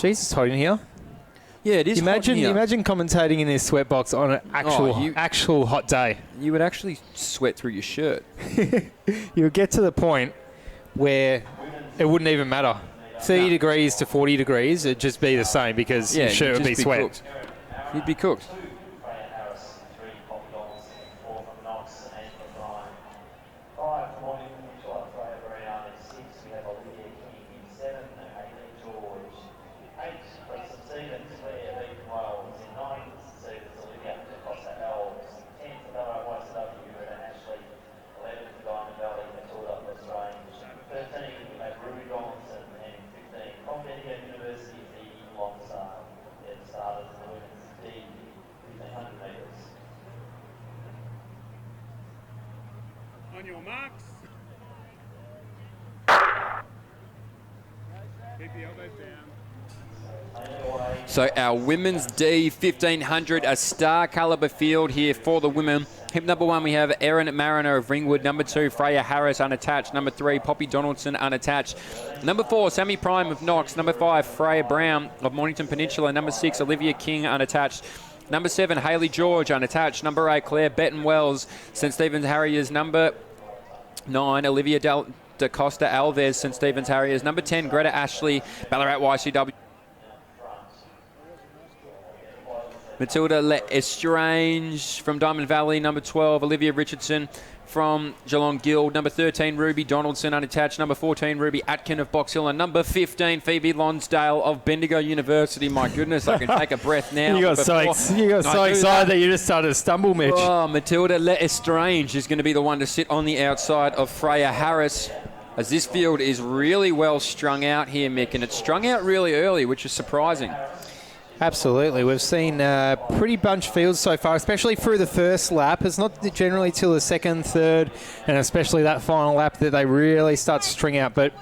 Jesus, it's hot in here. Yeah, it is hot in here. Imagine commentating in this sweatbox on an actual hot day. You would actually sweat through your shirt. You would get to the point where it wouldn't even matter. 30 degrees to 40 degrees, it'd just be the same because your shirt would be sweat. Cooked. You'd be cooked. On your marks. Keep the elbows down. So our women's D 1500, a star caliber field here for the women. Hip number 1, we have Erin Mariner of Ringwood. Number 2, Freya Harris, unattached. Number 3, Poppy Donaldson, unattached. Number 4, Sammy Prime of Knox. Number 5, Freya Brown of Mornington Peninsula. Number 6, Olivia King, unattached. Number 7, Hayley George, unattached. Number 8, Claire Betton-Wells, St. Stephen's Harriers. Number 9, Olivia Da Costa Alves, St. Stephen's Harriers. Number 10, Greta Ashley, Ballarat YCW. Matilda L'Estrange from Diamond Valley. Number 12, Olivia Richardson from Geelong Guild. Number 13, Ruby Donaldson, unattached. Number 14, Ruby Atkin of Box Hill. And number 15, Phoebe Lonsdale of Bendigo University. My goodness, I can take a breath now. You got so excited that you just started to stumble, Mitch. Oh, Matilda L'Estrange is going to be the one to sit on the outside of Freya Harris, as this field is really well strung out here, Mick, and it's strung out really early, which is surprising. Absolutely. We've seen pretty bunched fields so far, especially through the first lap. It's not generally till the second, third, and especially that final lap that they really start to string out. But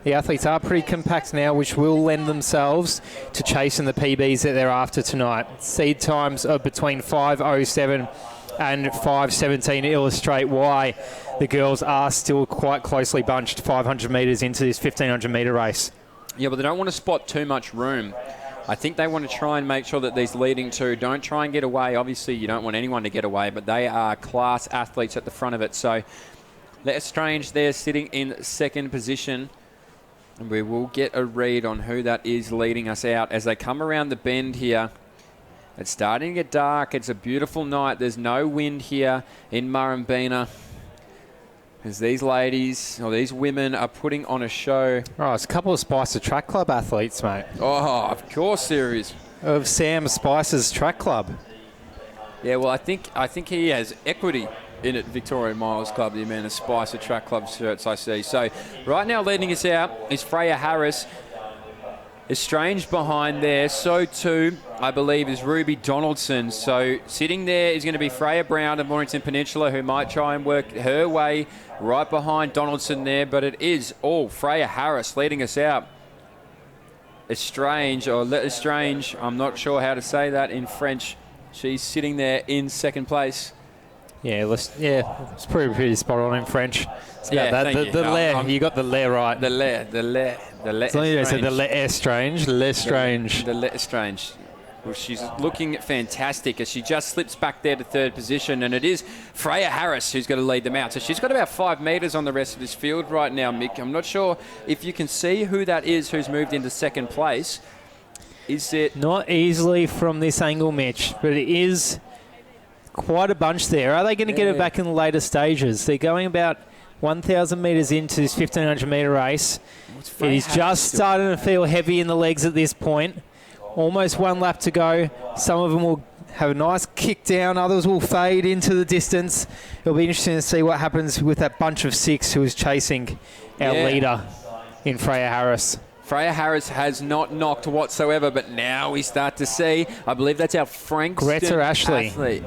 the athletes are pretty compact now, which will lend themselves to chasing the PBs that they're after tonight. Seed times of between 5:07 and 5:17 illustrate why the girls are still quite closely bunched 500 metres into this 1,500 metre race. Yeah, but they don't want to spot too much room. I think they want to try and make sure that these leading two don't try and get away. Obviously, you don't want anyone to get away, but they are class athletes at the front of it. So, L'Estrange there sitting in second position. And we will get a read on who that is leading us out as they come around the bend here. It's starting to get dark. It's a beautiful night. There's no wind here in Murrumbeena, as these ladies, or these women, are putting on a show. Oh, it's a couple of Spicer Track Club athletes, mate. Oh, of course there is. Of Sam Spicer's Track Club. Yeah, well, I think he has equity in it, Victorian Miles Club, the amount of Spicer Track Club shirts I see. So right now leading us out is Freya Harris. Estrange behind there. So too, I believe, is Ruby Donaldson. So sitting there is going to be Freya Brown of Mornington Peninsula, who might try and work her way right behind Donaldson there. But it is all Freya Harris leading us out. Estrange, or L'Estrange, I'm not sure how to say that in French. She's sitting there in second place. Yeah, it's pretty spot on in French. Yeah, that. You got the le right. The le. As long as you said the L'Estrange. The L'Estrange. Well, she's looking fantastic as she just slips back there to third position, and it is Freya Harris who's going to lead them out. So she's got about 5 metres on the rest of this field right now, Mick. I'm not sure if you can see who that is who's moved into second place. Is it... Not easily from this angle, Mitch, but it is quite a bunch there. Are they going to get it back in the later stages? They're going about 1,000 metres into this 1,500 metre race. It is just starting to feel heavy in the legs at this point. Almost one lap to go. Some of them will have a nice kick down. Others will fade into the distance. It'll be interesting to see what happens with that bunch of 6 who is chasing our leader in Freya Harris. Freya Harris has not knocked whatsoever, but now we start to see, I believe that's our Frankston Greta Ashley. athlete.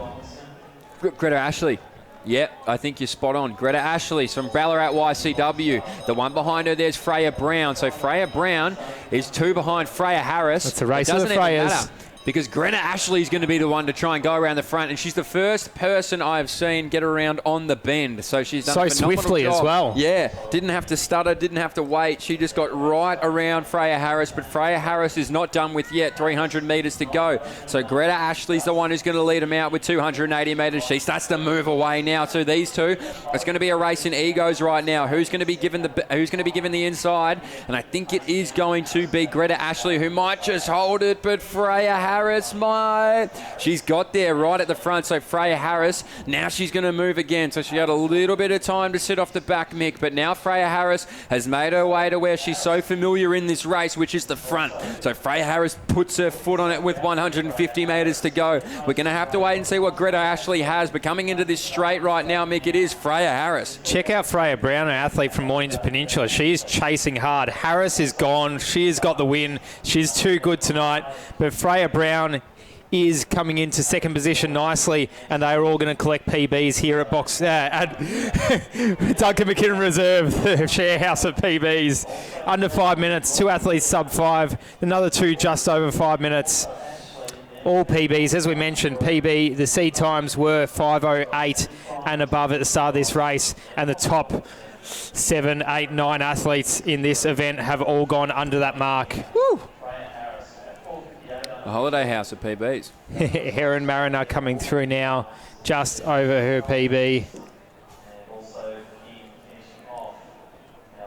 Greta Ashley. Yep, I think you're spot on. Greta Ashley from Ballarat YCW. The one behind her there's Freya Brown. So Freya Brown is 2 behind Freya Harris. It's a race of the Freyas. because Greta Ashley is going to be the one to try and go around the front, and she's the first person I've seen get around on the bend. So she's done So a phenomenal swiftly job. as well. Yeah, didn't have to stutter, didn't have to wait. She just got right around Freya Harris, but Freya Harris is not done with yet. 300 metres to go. So Greta Ashley's the one who's going to lead them out with 280 metres. She starts to move away now to these two. It's going to be a race in egos right now. Who's going to be given the inside? And I think it is going to be Greta Ashley, who might just hold it, but Freya Harris might. She's got there right at the front. So Freya Harris, now she's going to move again. So she had a little bit of time to sit off the back, Mick, but now Freya Harris has made her way to where she's so familiar in this race, which is the front. So Freya Harris puts her foot on it with 150 metres to go. We're going to have to wait and see what Greta Ashley has, but coming into this straight right now, Mick, it is Freya Harris. Check out Freya Brown, an athlete from Mornington Peninsula. She is chasing hard. Harris is gone. She has got the win. She's too good tonight. But Freya Brown is coming into second position nicely, and they are all going to collect PBs here at Duncan McKinnon Reserve, the share house of PBs. Under 5 minutes, 2 athletes sub 5, another 2 just over 5 minutes. All PBs, as we mentioned, PB, the seed times were 5:08 and above at the start of this race, and the top 7, 8, 9 athletes in this event have all gone under that mark. Woo! The Holiday House of PBs. Heron Mariner coming through now, just over her PB.